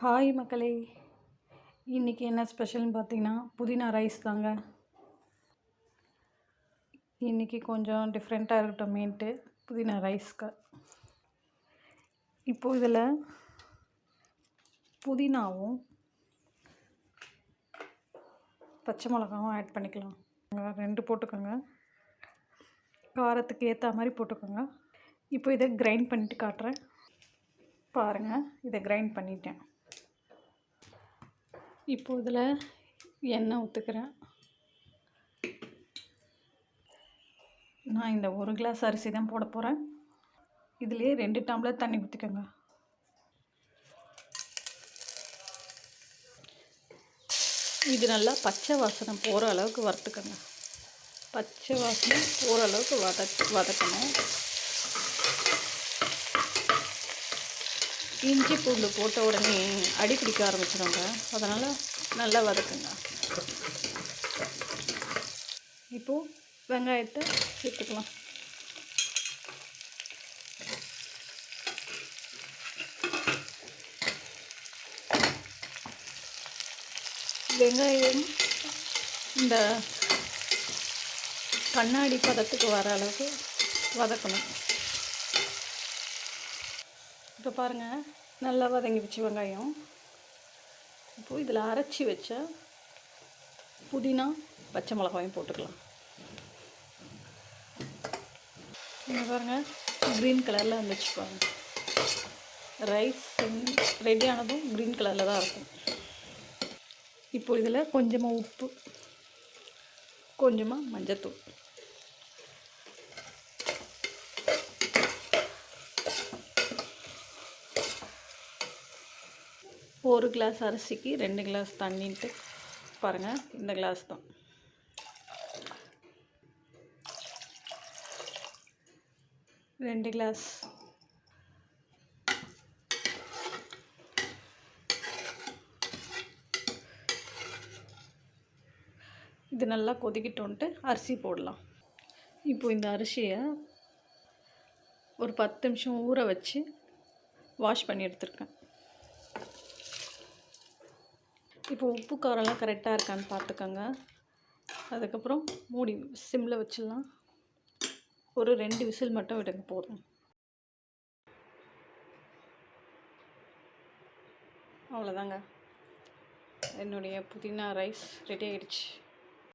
Hi மக்களே, இன்றைக்கி என்ன ஸ்பெஷல்னு பார்த்தீங்கன்னா புதினா ரைஸ் தாங்க. இன்றைக்கி கொஞ்சம் டிஃப்ரெண்ட்டாக இருக்கட்டுமேன்ட்டு புதினா ரைஸ்க்கு இப்போது இதில் புதினாவும் பச்சை மிளகாவும் ஆட் பண்ணிக்கலாம். 2 போட்டுக்கோங்க, காரத்துக்கு ஏற்ற மாதிரி போட்டுக்கோங்க. இப்போ இதை கிரைண்ட் பண்ணிவிட்டு காட்டுறேன் பாருங்கள். இதை கிரைண்ட் பண்ணிட்டேன். இப்போது இதில் எண்ணெய் ஊற்றுக்கிறேன். நான் இந்த 1 கிளாஸ் அரிசி தான் போட போகிறேன். இதிலே 2 டம்ளர் தண்ணி ஊற்றிக்கோங்க. இது நல்லா பச்சை வாசனை போகிற அளவுக்கு வறுத்துக்கோங்க. பச்சை வாசனை போகிற அளவுக்கு வதக்கணும். இஞ்சி பூண்டு போட்ட உடனே அடி பிடிக்க ஆரம்பிச்சிடுங்க, அதனால் நல்லா வதக்குங்க. இப்போது வெங்காயத்தை சேர்த்துக்கலாம். வெங்காயம் இந்த கண்ணாடி பதத்துக்கு வர அளவுக்கு வதக்கணும். இப்போ பாருங்கள், நல்லா வதங்கிடுச்சு வெங்காயம். இப்போது இதில் அரைச்சி வச்ச புதினா பச்சை மிளகாயும் போட்டுக்கலாம். இங்கே பாருங்கள், க்ரீன் கலரில் வந்துச்சு பாருங்கள். ரைஸ் ரெடி ஆனதும் க்ரீன் கலரில் தான் இருக்கும். இப்போ இதில் கொஞ்சமாக உப்பு, கொஞ்சமாக மஞ்சத்தூள், ஒரு கிளாஸ் அரிசிக்கு 2 கிளாஸ் தண்ணின்ட்டு பாருங்கள். இந்த கிளாஸ் தான். ரெண்டு கிளாஸ். இது நல்லா கொதிக்கிட்டோன்ட்டு அரிசி போடலாம். இப்போ இந்த அரிசியை ஒரு 10 நிமிஷம் ஊற வச்சு வாஷ் பண்ணி எடுத்துருக்கேன். இப்போ உப்பு காரம்லாம் கரெக்டாக இருக்கான்னு பார்த்துக்கோங்க. அதுக்கப்புறம் மூடி சிம்மில் வச்சிடலாம். ஒரு 2 விசில் மட்டும் விடுங்க, போதும். அவ்வளோதாங்க, என்னுடைய புதினா ரைஸ் ரெடி ஆகிடுச்சு.